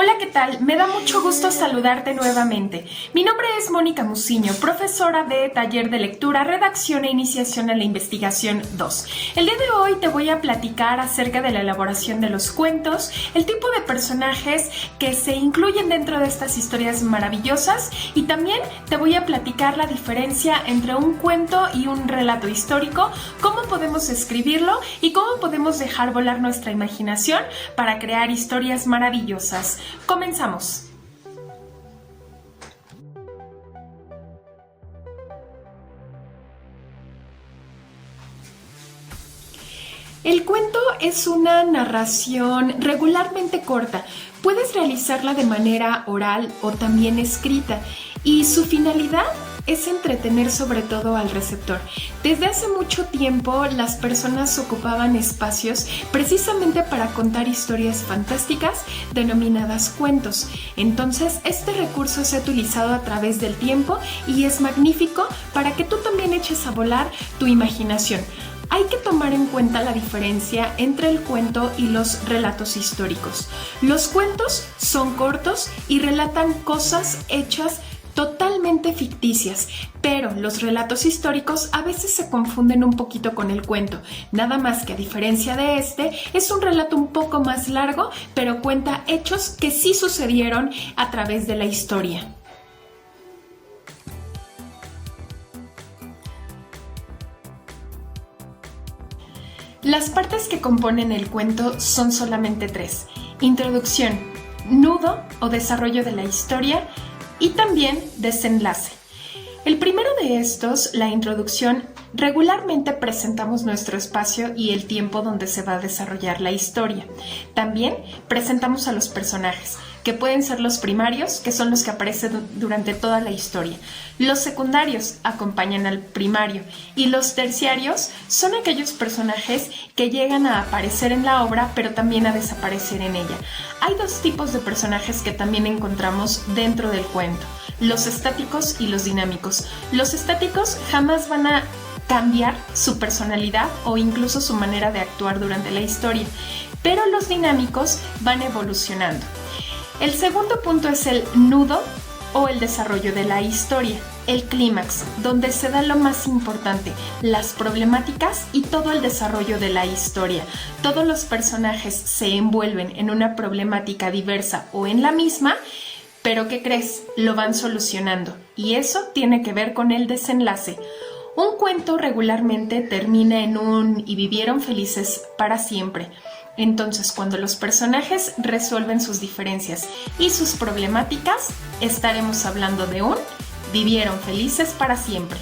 Hola, ¿qué tal? Me da mucho gusto saludarte nuevamente. Mi nombre es Mónica Muciño, profesora de Taller de Lectura, Redacción e Iniciación a la Investigación 2. El día de hoy te voy a platicar acerca de la elaboración de los cuentos, el tipo de personajes que se incluyen dentro de estas historias maravillosas y también te voy a platicar la diferencia entre un cuento y un relato histórico, cómo podemos escribirlo y cómo podemos dejar volar nuestra imaginación para crear historias maravillosas. Comenzamos. El cuento es una narración regularmente corta. Puedes realizarla de manera oral o también escrita y su finalidad es entretener sobre todo al receptor. Desde hace mucho tiempo las personas ocupaban espacios precisamente para contar historias fantásticas denominadas cuentos. Entonces este recurso se ha utilizado a través del tiempo y es magnífico para que tú también eches a volar tu imaginación. Hay que tomar en cuenta la diferencia entre el cuento y los relatos históricos. Los cuentos son cortos y relatan cosas hechas totalmente ficticias, pero los relatos históricos a veces se confunden un poquito con el cuento, nada más que a diferencia de este, es un relato un poco más largo, pero cuenta hechos que sí sucedieron a través de la historia. Las partes que componen el cuento son solamente tres: introducción, nudo o desarrollo de la historia y también desenlace. El primero de estos, la introducción, regularmente presentamos nuestro espacio y el tiempo donde se va a desarrollar la historia. También presentamos a los personajes, que pueden ser los primarios, que son los que aparecen durante toda la historia. Los secundarios acompañan al primario y los terciarios son aquellos personajes que llegan a aparecer en la obra, pero también a desaparecer en ella. Hay dos tipos de personajes que también encontramos dentro del cuento: los estáticos y los dinámicos. Los estáticos jamás van a cambiar su personalidad o incluso su manera de actuar durante la historia, pero los dinámicos van evolucionando. El segundo punto es el nudo o el desarrollo de la historia, el clímax, donde se da lo más importante, las problemáticas y todo el desarrollo de la historia. Todos los personajes se envuelven en una problemática diversa o en la misma, pero ¿qué crees? Lo van solucionando y eso tiene que ver con el desenlace. Un cuento regularmente termina en un "y vivieron felices para siempre". Entonces, cuando los personajes resuelven sus diferencias y sus problemáticas, estaremos hablando de un "vivieron felices para siempre".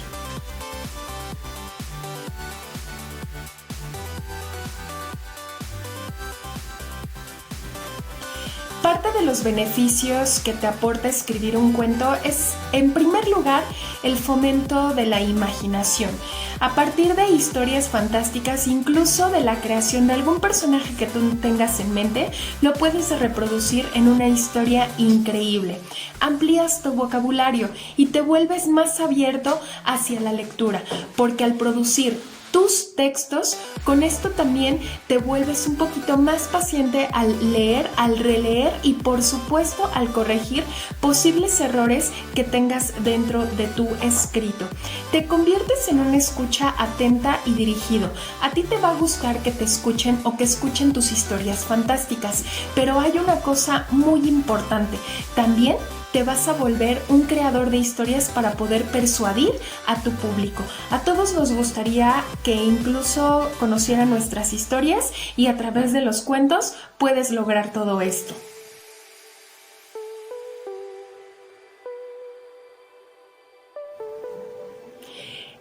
Parte de los beneficios que te aporta escribir un cuento es, en primer lugar, el fomento de la imaginación. A partir de historias fantásticas, incluso de la creación de algún personaje que tú tengas en mente, lo puedes reproducir en una historia increíble. Amplías tu vocabulario y te vuelves más abierto hacia la lectura, porque al producir tus textos, con esto también te vuelves un poquito más paciente al leer, al releer y por supuesto al corregir posibles errores que tengas dentro de tu escrito. Te conviertes en una escucha atenta y dirigido. A ti te va a gustar que te escuchen o que escuchen tus historias fantásticas, pero hay una cosa muy importante, también te vas a volver un creador de historias para poder persuadir a tu público. A todos nos gustaría que incluso conocieran nuestras historias y a través de los cuentos puedes lograr todo esto.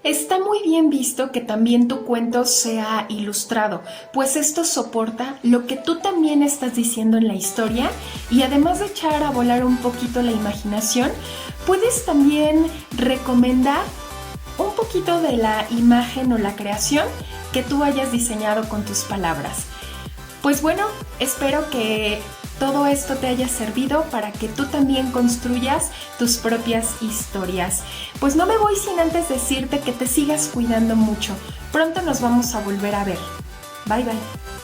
Está muy bien visto que también tu cuento sea ilustrado, pues esto soporta lo que tú también estás diciendo en la historia y además de echar a volar un poquito la imaginación, puedes también recomendar un poquito de la imagen o la creación que tú hayas diseñado con tus palabras. Pues bueno, espero que todo esto te haya servido para que tú también construyas tus propias historias. Pues no me voy sin antes decirte que te sigas cuidando mucho. Pronto nos vamos a volver a ver. Bye bye.